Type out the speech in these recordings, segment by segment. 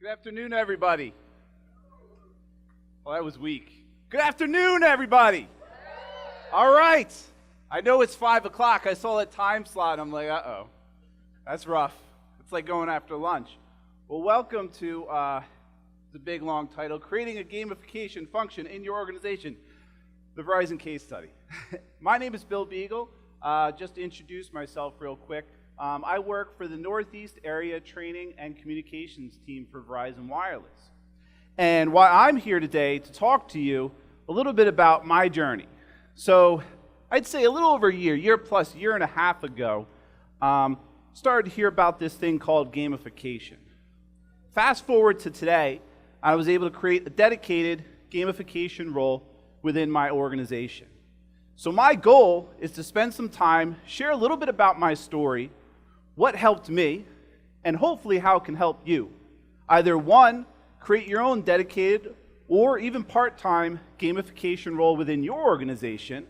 Good afternoon, everybody. Well, that was weak. Good afternoon, everybody. All right. I know it's 5 o'clock. I saw that time slot. I'm like, uh-oh. That's rough. It's like going after lunch. Well, welcome to the big, long title, Creating a Gamification Function in Your Organization, the Verizon case study. My name is Bill Beegle. Just to introduce myself real quick, I work for the Northeast Area Training and Communications team for Verizon Wireless. And why I'm here today to talk to you a little bit about my journey. So I'd say a little over a year plus, year and a half ago, started to hear about this thing called gamification. Fast forward to today, I was able to create a dedicated gamification role within my organization. So my goal is to spend some time, share a little bit about my story, what helped me, and hopefully how it can help you. Either one, create your own dedicated or even part-time gamification role within your organization,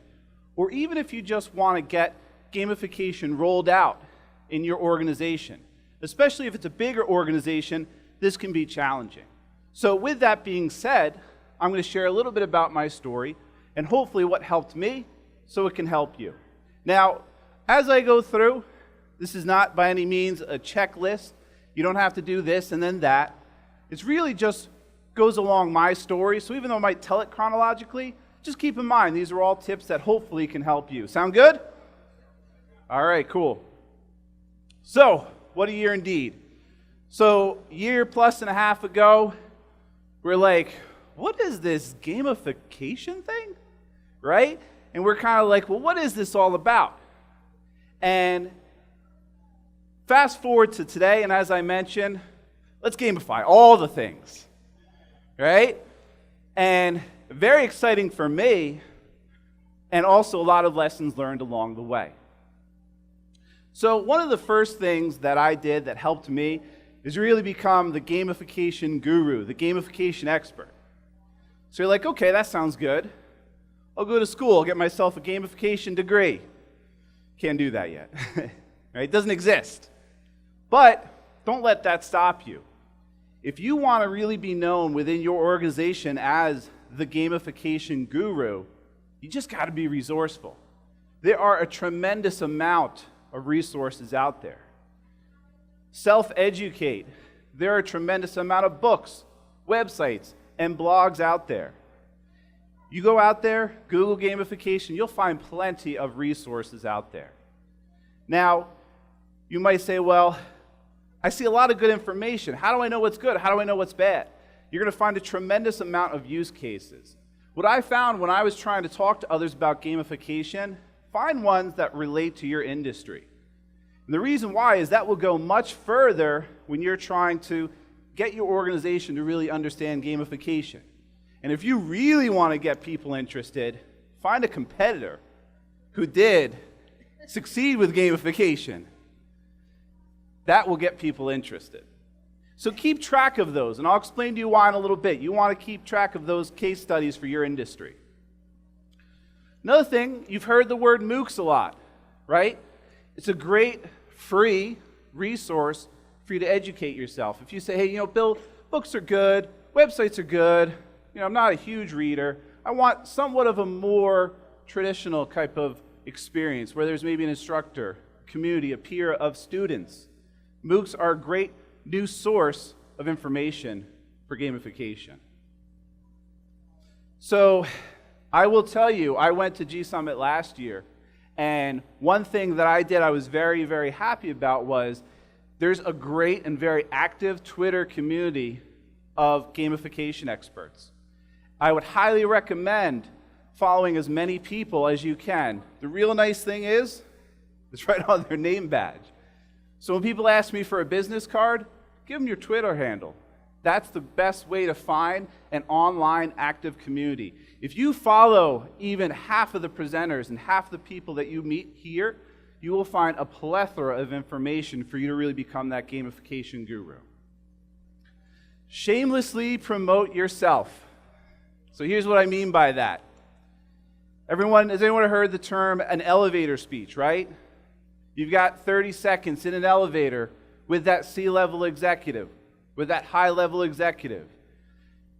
or even if you just want to get gamification rolled out in your organization. Especially if it's a bigger organization, this can be challenging. So with that being said, I'm going to share a little bit about my story and hopefully what helped me so it can help you. Now, as I go through, this is not by any means a checklist. You don't have to do this and then that. It's really just goes along my story. So even though I might tell it chronologically, just keep in mind these are all tips that hopefully can help you. Sound good? All right, cool. So, what a year indeed. So, year plus and a half ago, we're like, what is this gamification thing? Right? And we're kind of like, well, what is this all about? And fast forward to today, and as I mentioned, let's gamify all the things, right? And very exciting for me, and also a lot of lessons learned along the way. So one of the first things that I did that helped me is really become the gamification guru, the gamification expert. So you're like, okay, that sounds good. I'll go to school, get myself a gamification degree. Can't do that yet. Right? It doesn't exist. But don't let that stop you. If you want to really be known within your organization as the gamification guru, you just got to be resourceful. There are a tremendous amount of resources out there. Self-educate. There are a tremendous amount of books, websites, and blogs out there. You go out there, Google gamification, you'll find plenty of resources out there. Now, you might say, well, I see a lot of good information. How do I know what's good? How do I know what's bad? You're going to find a tremendous amount of use cases. What I found when I was trying to talk to others about gamification, find ones that relate to your industry. And the reason why is that will go much further when you're trying to get your organization to really understand gamification. And if you really want to get people interested, find a competitor who did succeed with gamification. That will get people interested. So keep track of those, and I'll explain to you why in a little bit. You want to keep track of those case studies for your industry. Another thing, you've heard the word MOOCs a lot, right? It's a great free resource for you to educate yourself. If you say, hey, Bill, books are good, websites are good, I'm not a huge reader, I want somewhat of a more traditional type of experience where there's maybe an instructor, community, a peer of students. MOOCs are a great new source of information for gamification. So I will tell you, I went to GSummit last year, and one thing that I did I was very, very happy about was there's a great and very active Twitter community of gamification experts. I would highly recommend following as many people as you can. The real nice thing is, it's right on their name badge. So when people ask me for a business card, give them your Twitter handle. That's the best way to find an online active community. If you follow even half of the presenters and half the people that you meet here, you will find a plethora of information for you to really become that gamification guru. Shamelessly promote yourself. So here's what I mean by that. Has anyone heard the term an elevator speech, right? You've got 30 seconds in an elevator with that C-level executive. with that high-level executive.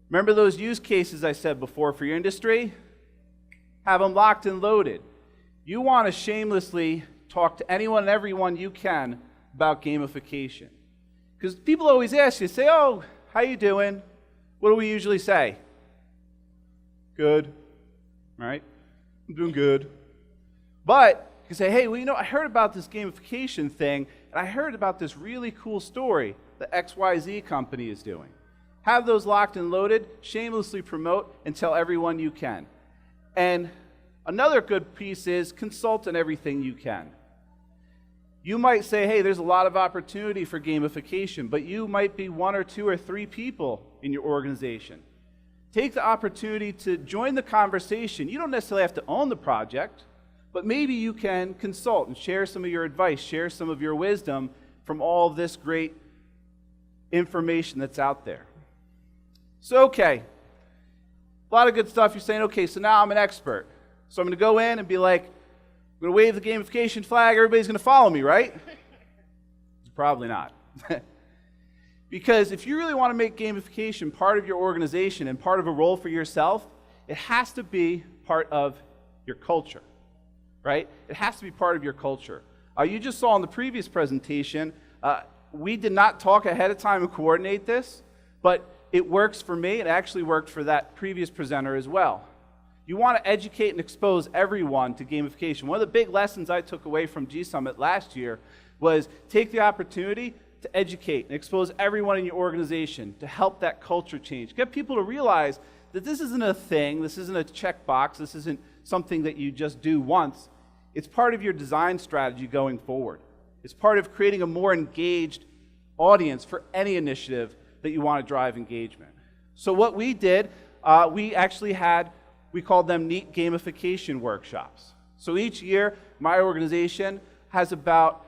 Remember those use cases I said before for your industry? Have them locked and loaded. You want to shamelessly talk to anyone and everyone you can about gamification. Because people always ask you, say, oh, how you doing? What do we usually say? Good, right? I'm doing good. But you can say, hey, well, I heard about this gamification thing, and I heard about this really cool story that XYZ company is doing. Have those locked and loaded, shamelessly promote, and tell everyone you can. And another good piece is consult on everything you can. You might say, hey, there's a lot of opportunity for gamification, but you might be one or two or three people in your organization. Take the opportunity to join the conversation. You don't necessarily have to own the project, but maybe you can consult and share some of your advice, share some of your wisdom from all of this great information that's out there. So, okay, a lot of good stuff. You're saying, okay, so now I'm an expert. So I'm going to go in and be like, I'm going to wave the gamification flag, everybody's going to follow me, right? Probably not. Because if you really want to make gamification part of your organization and part of a role for yourself, it has to be part of your culture, right? It has to be part of your culture. You just saw in the previous presentation, we did not talk ahead of time and coordinate this, but it works for me. It actually worked for that previous presenter as well. You want to educate and expose everyone to gamification. One of the big lessons I took away from GSummit last year was take the opportunity to educate and expose everyone in your organization to help that culture change. Get people to realize that this isn't a thing, this isn't a checkbox, this isn't something that you just do once. It's part of your design strategy going forward. It's part of creating a more engaged audience for any initiative that you want to drive engagement. So what we did, we called them neat gamification workshops. So each year, my organization has about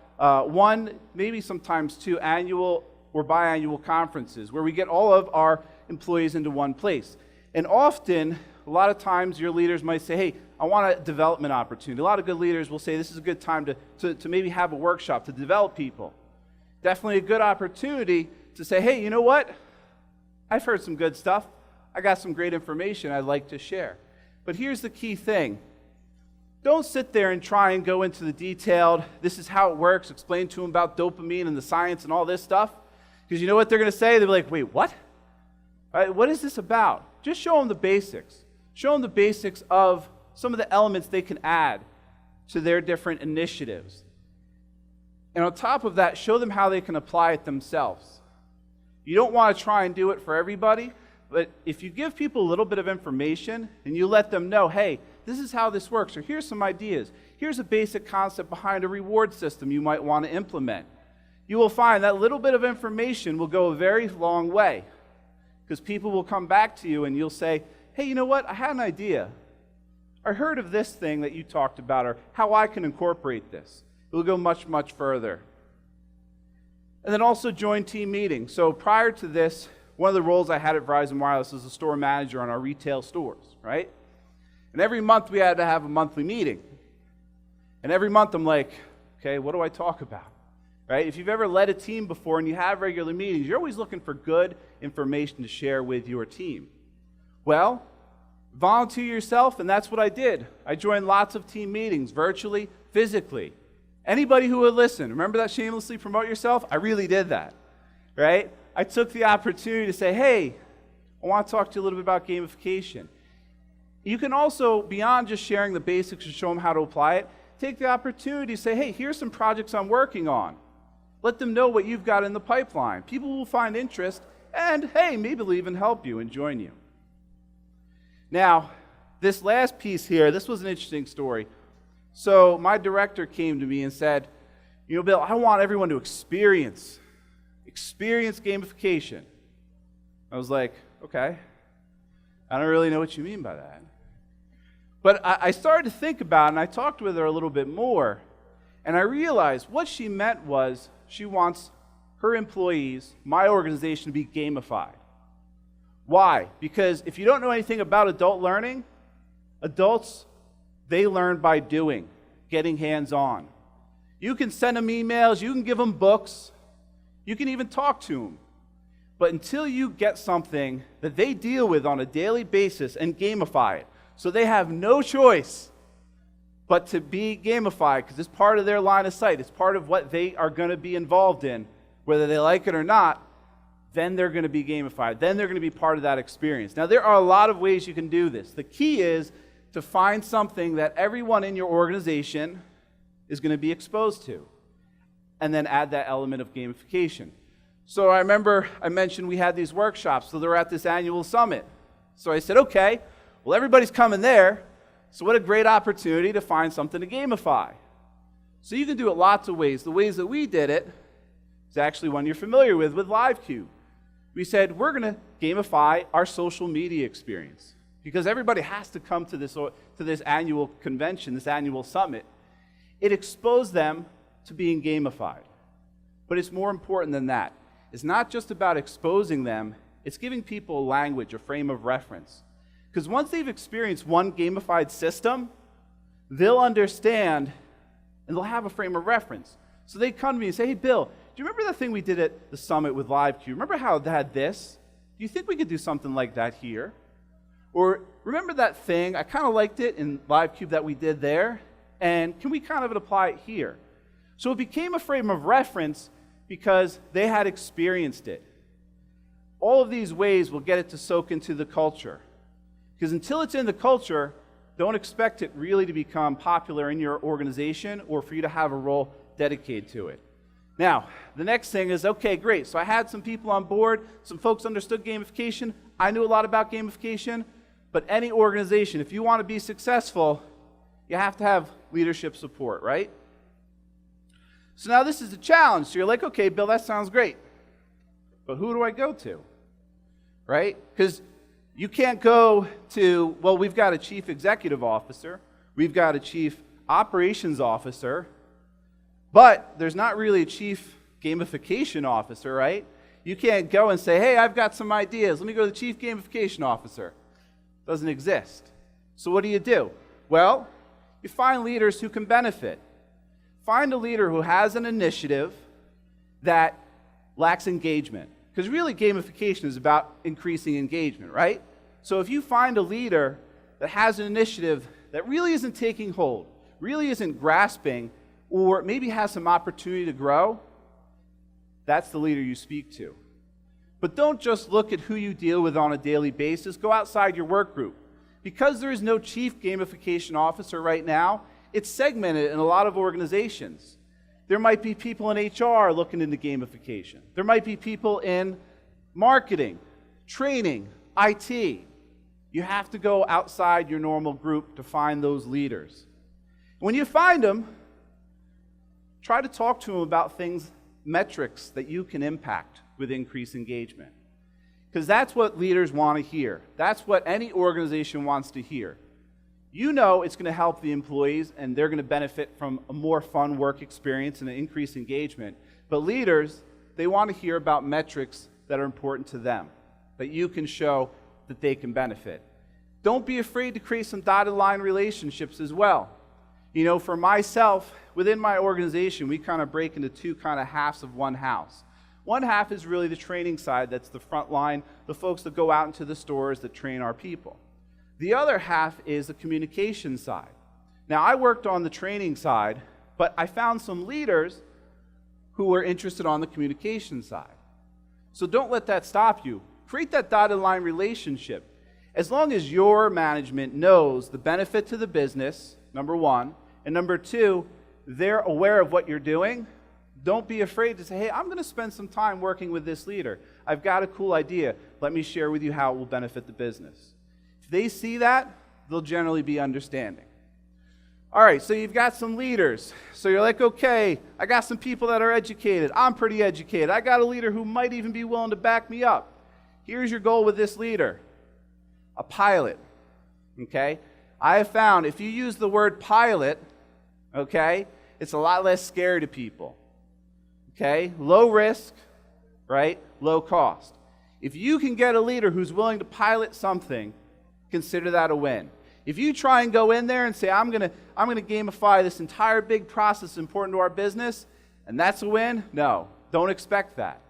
one, maybe sometimes two annual or biannual conferences where we get all of our employees into one place. And often, a lot of times your leaders might say, hey, I want a development opportunity. A lot of good leaders will say this is a good time to maybe have a workshop to develop people. Definitely a good opportunity to say, hey, you know what? I've heard some good stuff. I got some great information I'd like to share. But here's the key thing. Don't sit there and try and go into the detailed, this is how it works, explain to them about dopamine and the science and all this stuff. Because you know what they're going to say? They'll be like, wait, what? What is this about? Just show them the basics. Show them the basics of some of the elements they can add to their different initiatives. And on top of that, show them how they can apply it themselves. You don't want to try and do it for everybody, but if you give people a little bit of information and you let them know, hey, this is how this works, or here's some ideas, here's a basic concept behind a reward system you might want to implement, you will find that little bit of information will go a very long way, because people will come back to you and you'll say, hey, you know what, I had an idea. I heard of this thing that you talked about, or how I can incorporate this. It will go much, much further. And then also join team meetings. So prior to this, one of the roles I had at Verizon Wireless was a store manager on our retail stores, right? And every month we had to have a monthly meeting. And every month I'm like, okay, what do I talk about? Right? If you've ever led a team before and you have regular meetings, you're always looking for good information to share with your team. Well, volunteer yourself, and that's what I did. I joined lots of team meetings, virtually, physically. Anybody who would listen, remember that shamelessly promote yourself? I really did that, right? I took the opportunity to say, hey, I want to talk to you a little bit about gamification. You can also, beyond just sharing the basics and show them how to apply it, take the opportunity to say, hey, here's some projects I'm working on. Let them know what you've got in the pipeline. People will find interest, and hey, maybe they'll even help you and join you. Now, this last piece here, this was an interesting story. So my director came to me and said, you know, Bill, I want everyone to experience gamification. I was like, okay, I don't really know what you mean by that. But I started to think about it, and I talked with her a little bit more, and I realized what she meant was she wants her employees, my organization, to be gamified. Why? Because if you don't know anything about adult learning, adults, they learn by doing, getting hands-on. You can send them emails, you can give them books, you can even talk to them. But until you get something that they deal with on a daily basis and gamify it, so they have no choice but to be gamified because it's part of their line of sight, it's part of what they are going to be involved in, whether they like it or not, then they're going to be gamified. Then they're going to be part of that experience. Now, there are a lot of ways you can do this. The key is to find something that everyone in your organization is going to be exposed to, and then add that element of gamification. So I remember I mentioned we had these workshops, so they're at this annual summit. So I said, okay, well, everybody's coming there, so what a great opportunity to find something to gamify. So you can do it lots of ways. The ways that we did it is actually one you're familiar with LiveCube. We said, we're going to gamify our social media experience because everybody has to come to this annual convention, this annual summit. It exposed them to being gamified. But it's more important than that. It's not just about exposing them, it's giving people a language, a frame of reference. Because once they've experienced one gamified system, they'll understand and they'll have a frame of reference. So they come to me and say, hey, Bill, do you remember the thing we did at the summit with LiveCube? Remember how it had this? Do you think we could do something like that here? Or remember that thing? I kind of liked it in LiveCube that we did there, and can we kind of apply it here? So it became a frame of reference because they had experienced it. All of these ways will get it to soak into the culture. Because until it's in the culture, don't expect it really to become popular in your organization or for you to have a role dedicated to it. Now, the next thing is, okay, great. So I had some people on board, some folks understood gamification. I knew a lot about gamification, but any organization, if you want to be successful, you have to have leadership support, right? So now this is a challenge. So you're like, okay, Bill, that sounds great. But who do I go to? Right? Because you can't go to, well, we've got a chief executive officer, we've got a chief operations officer, but there's not really a chief gamification officer, right? You can't go and say, hey, I've got some ideas. Let me go to the chief gamification officer. Doesn't exist. So what do? Well, you find leaders who can benefit. Find a leader who has an initiative that lacks engagement. Because really gamification is about increasing engagement, right? So if you find a leader that has an initiative that really isn't taking hold, really isn't grasping, or maybe has some opportunity to grow, that's the leader you speak to. But don't just look at who you deal with on a daily basis. Go outside your work group. Because there is no chief gamification officer right now, it's segmented in a lot of organizations. There might be people in HR looking into gamification. There might be people in marketing, training, IT. You have to go outside your normal group to find those leaders. When you find them, try to talk to them about things, metrics that you can impact with increased engagement. Because that's what leaders want to hear. That's what any organization wants to hear. You know it's going to help the employees and they're going to benefit from a more fun work experience and an increased engagement. But leaders, they want to hear about metrics that are important to them, that you can show that they can benefit. Don't be afraid to create some dotted line relationships as well. You know, for myself, within my organization, we kind of break into two kind of halves of one house. One half is really the training side, that's the front line, the folks that go out into the stores that train our people. The other half is the communication side. Now, I worked on the training side, but I found some leaders who were interested on the communication side. So don't let that stop you. Create that dotted line relationship. As long as your management knows the benefit to the business, number one, and number two, they're aware of what you're doing, don't be afraid to say, hey, I'm going to spend some time working with this leader. I've got a cool idea. Let me share with you how it will benefit the business. If they see that, they'll generally be understanding. All right, so you've got some leaders. So you're like, okay, I got some people that are educated. I'm pretty educated. I got a leader who might even be willing to back me up. Here's your goal with this leader. A pilot, okay? I have found if you use the word pilot, okay, it's a lot less scary to people, okay? Low risk, right? Low cost. If you can get a leader who's willing to pilot something, consider that a win. If you try and go in there and say, I'm gonna gamify this entire big process important to our business, and that's a win, no, don't expect that.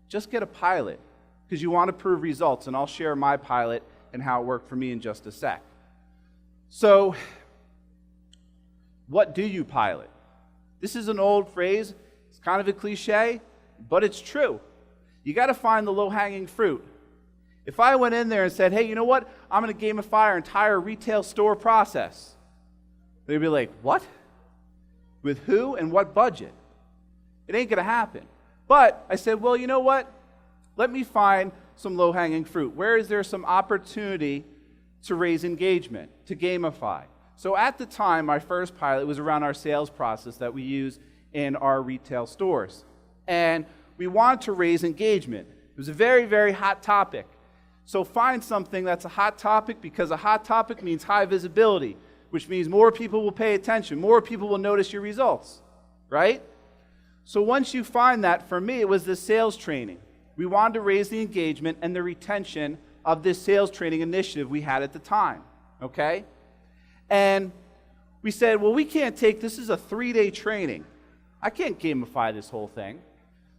Just get a pilot. because you want to prove results, and I'll share my pilot and how it worked for me in just a sec. So, what do you pilot? This is an old phrase. It's kind of a cliche, but it's true. You got to find the low-hanging fruit. If I went in there and said, hey, you know what? I'm going to gamify our entire retail store process. They'd be like, what? With who and what budget? It ain't going to happen. But I said, well, you know what? Let me find some low-hanging fruit. Where is there some opportunity to raise engagement, to gamify? So at the time, my first pilot was around our sales process that we use in our retail stores. And we wanted to raise engagement. It was a very, very hot topic. So find something that's a hot topic, because a hot topic means high visibility, which means more people will pay attention, more people will notice your results, right? So once you find that, for me, it was the sales training. We wanted to raise the engagement and the retention of this sales training initiative we had at the time, okay? And we said, well, we can't take, this is a 3-day training. I can't gamify this whole thing.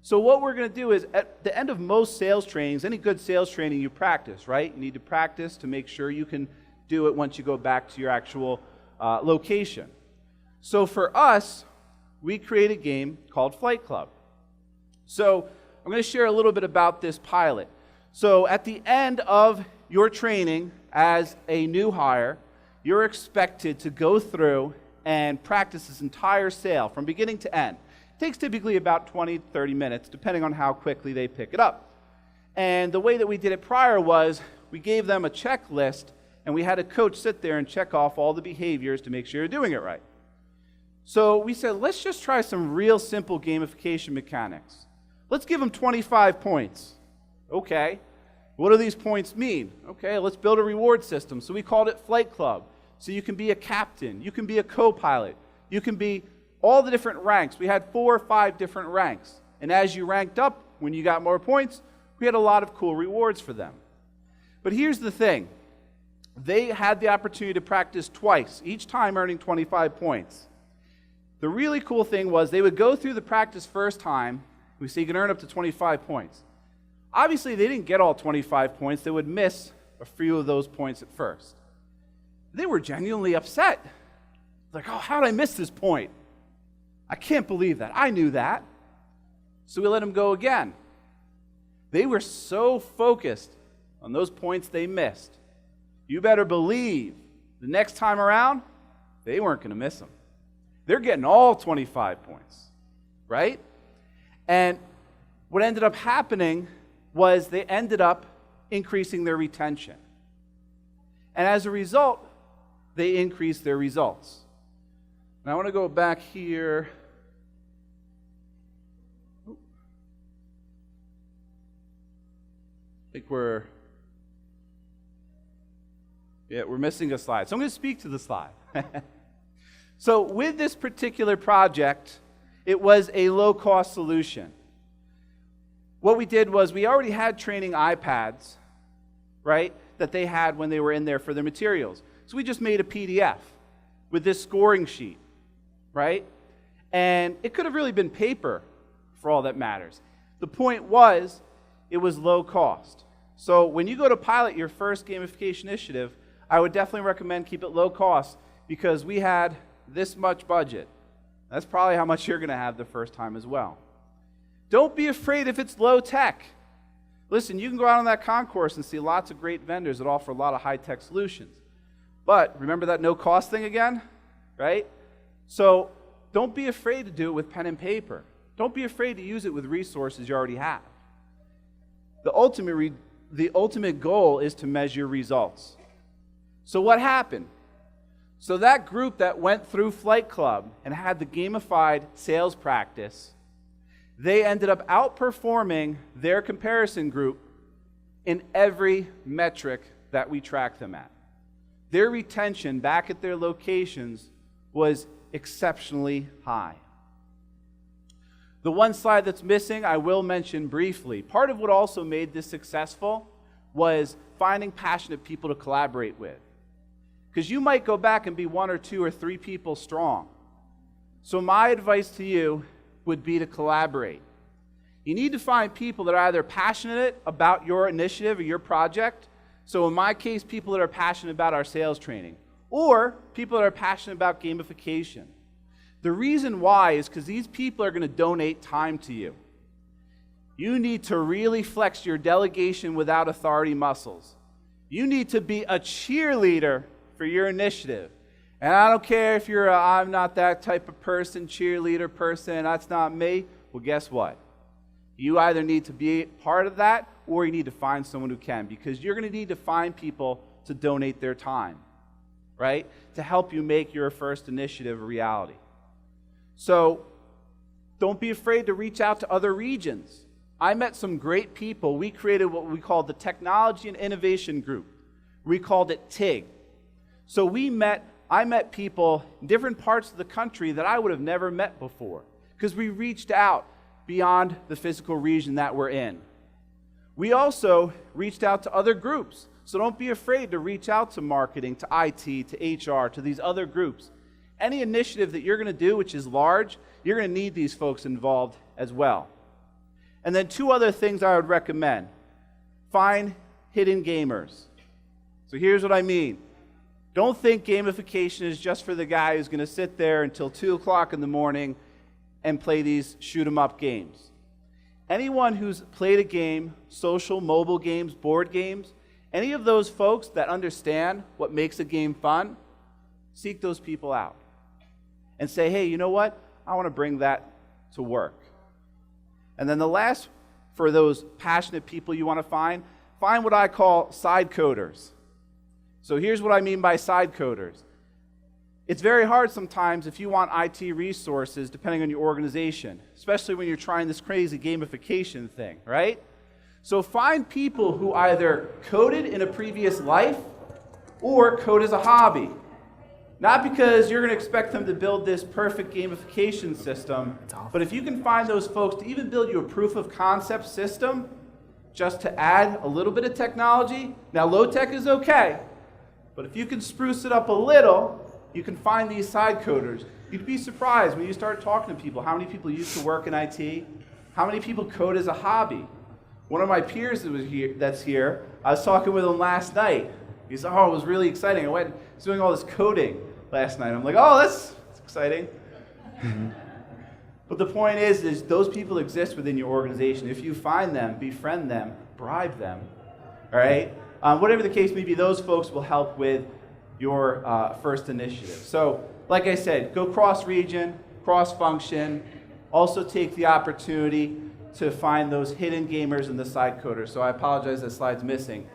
So what we're going to do is, at the end of most sales trainings, any good sales training, you practice, right? You need to practice to make sure you can do it once you go back to your actual location. So for us, we create a game called Flight Club. So I'm going to share a little bit about this pilot. So at the end of your training as a new hire, you're expected to go through and practice this entire sale from beginning to end. It takes typically about 20, 30 minutes, depending on how quickly they pick it up. And the way that we did it prior was we gave them a checklist, and we had a coach sit there and check off all the behaviors to make sure you're doing it right. So we said, let's just try some real simple gamification mechanics. Let's give them 25 points. Okay. What do these points mean? Okay, let's build a reward system. So we called it Flight Club. So you can be a captain, you can be a co-pilot, you can be all the different ranks. We had 4 or 5 different ranks. And as you ranked up, when you got more points, we had a lot of cool rewards for them. But here's the thing. They had the opportunity to practice twice, each time earning 25 points. The really cool thing was they would go through the practice first time, so you can earn up to 25 points. Obviously, they didn't get all 25 points. They would miss a few of those points at first. They were genuinely upset. Like, oh, how did I miss this point? I can't believe that. I knew that. So we let them go again. They were so focused on those points they missed. You better believe the next time around, they weren't going to miss them. They're getting all 25 points, right? And what ended up happening was they ended up increasing their retention. And as a result, they increased their results. Now I want to go back here. I think we're missing a slide. So I'm going to speak to the slide. So with this particular project, it was a low-cost solution. What we did was we already had training iPads, right, that they had when they were in there for their materials. So we just made a PDF with this scoring sheet, right? And it could have really been paper for all that matters. The point was, it was low cost. So when you go to pilot your first gamification initiative, I would definitely recommend keep it low cost, because we had this much budget. That's probably how much you're going to have the first time as well. Don't be afraid if it's low tech. Listen, you can go out on that concourse and see lots of great vendors that offer a lot of high-tech solutions. But remember that no cost thing again, right? So don't be afraid to do it with pen and paper. Don't be afraid to use it with resources you already have. The ultimate goal is to measure results. So what happened? So that group that went through Flight Club and had the gamified sales practice, they ended up outperforming their comparison group in every metric that we tracked them at. Their retention back at their locations was exceptionally high. The one slide that's missing, I will mention briefly. Part of what also made this successful was finding passionate people to collaborate with. Because you might go back and be 1 or 2 or 3 people strong. So my advice to you would be to collaborate. You need to find people that are either passionate about your initiative or your project. So in my case, people that are passionate about our sales training, or people that are passionate about gamification. The reason why is because these people are going to donate time to you. You need to really flex your delegation without authority muscles. You need to be a cheerleader for your initiative. And I don't care if you're I'm not that type of person, cheerleader person, that's not me. Well, guess what? You either need to be part of that or you need to find someone who can, because you're going to need to find people to donate their time, right? To help you make your first initiative a reality. So don't be afraid to reach out to other regions. I met some great people. We created what we called the Technology and Innovation Group. We called it TIG. So I met people in different parts of the country that I would have never met before, because we reached out beyond the physical region that we're in. We also reached out to other groups. So don't be afraid to reach out to marketing, to IT, to HR, to these other groups. Any initiative that you're going to do which is large, you're going to need these folks involved as well. And then 2 other things I would recommend. Find hidden gamers. So here's what I mean. Don't think gamification is just for the guy who's going to sit there until 2 o'clock in the morning and play these shoot-'em-up games. Anyone who's played a game, social, mobile games, board games, any of those folks that understand what makes a game fun, seek those people out and say, hey, you know what? I want to bring that to work. And then the last, for those passionate people you want to find what I call side coders. So here's what I mean by side coders. It's very hard sometimes if you want IT resources, depending on your organization, especially when you're trying this crazy gamification thing, right? So find people who either coded in a previous life or code as a hobby. Not because you're going to expect them to build this perfect gamification system, but if you can find those folks to even build you a proof of concept system, just to add a little bit of technology. Now, low tech is okay, but if you can spruce it up a little, you can find these side coders. You'd be surprised when you start talking to people, how many people used to work in IT, how many people code as a hobby. One of my peers that's here, I was talking with him last night. He said, oh, it was really exciting. I went doing all this coding last night. I'm like, oh, that's exciting. But the point is those people exist within your organization. If you find them, befriend them, bribe them, all right? Whatever the case may be, those folks will help with your first initiative. So, like I said, go cross-region, cross-function. Also take the opportunity to find those hidden gamers and the side coders. So I apologize that slide's missing.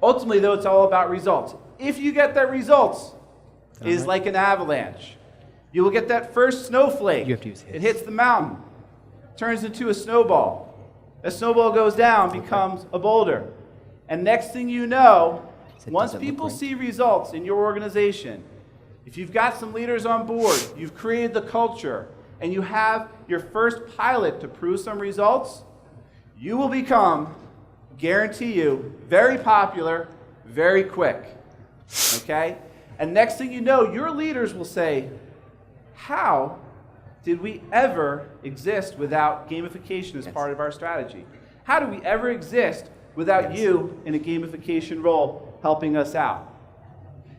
Ultimately, though, it's all about results. If you get that results, it is like an avalanche. You will get that first snowflake. You have to use hits. It hits the mountain, turns into a snowball. That snowball goes down, becomes a boulder. And next thing you know, once people see results in your organization, if you've got some leaders on board, you've created the culture, and you have your first pilot to prove some results, you will become, guarantee you, very popular, very quick. Okay? And next thing you know, your leaders will say, how did we ever exist without gamification as part of our strategy? How do we ever exist without you in a gamification role helping us out?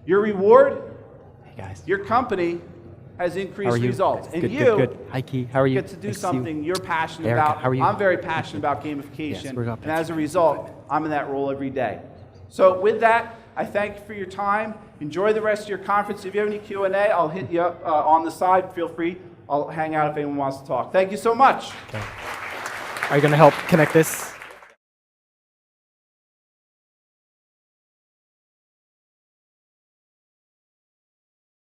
Your reward, your company has increased results. And good. Hi, Key. How are you? Get to do something you're passionate about. How are you? I'm very passionate about gamification. Yes, and as a result, I'm in that role every day. So with that, I thank you for your time. Enjoy the rest of your conference. If you have any Q&A, I'll hit you up on the side. Feel free. I'll hang out if anyone wants to talk. Thank you so much. Okay. Are you going to help connect this?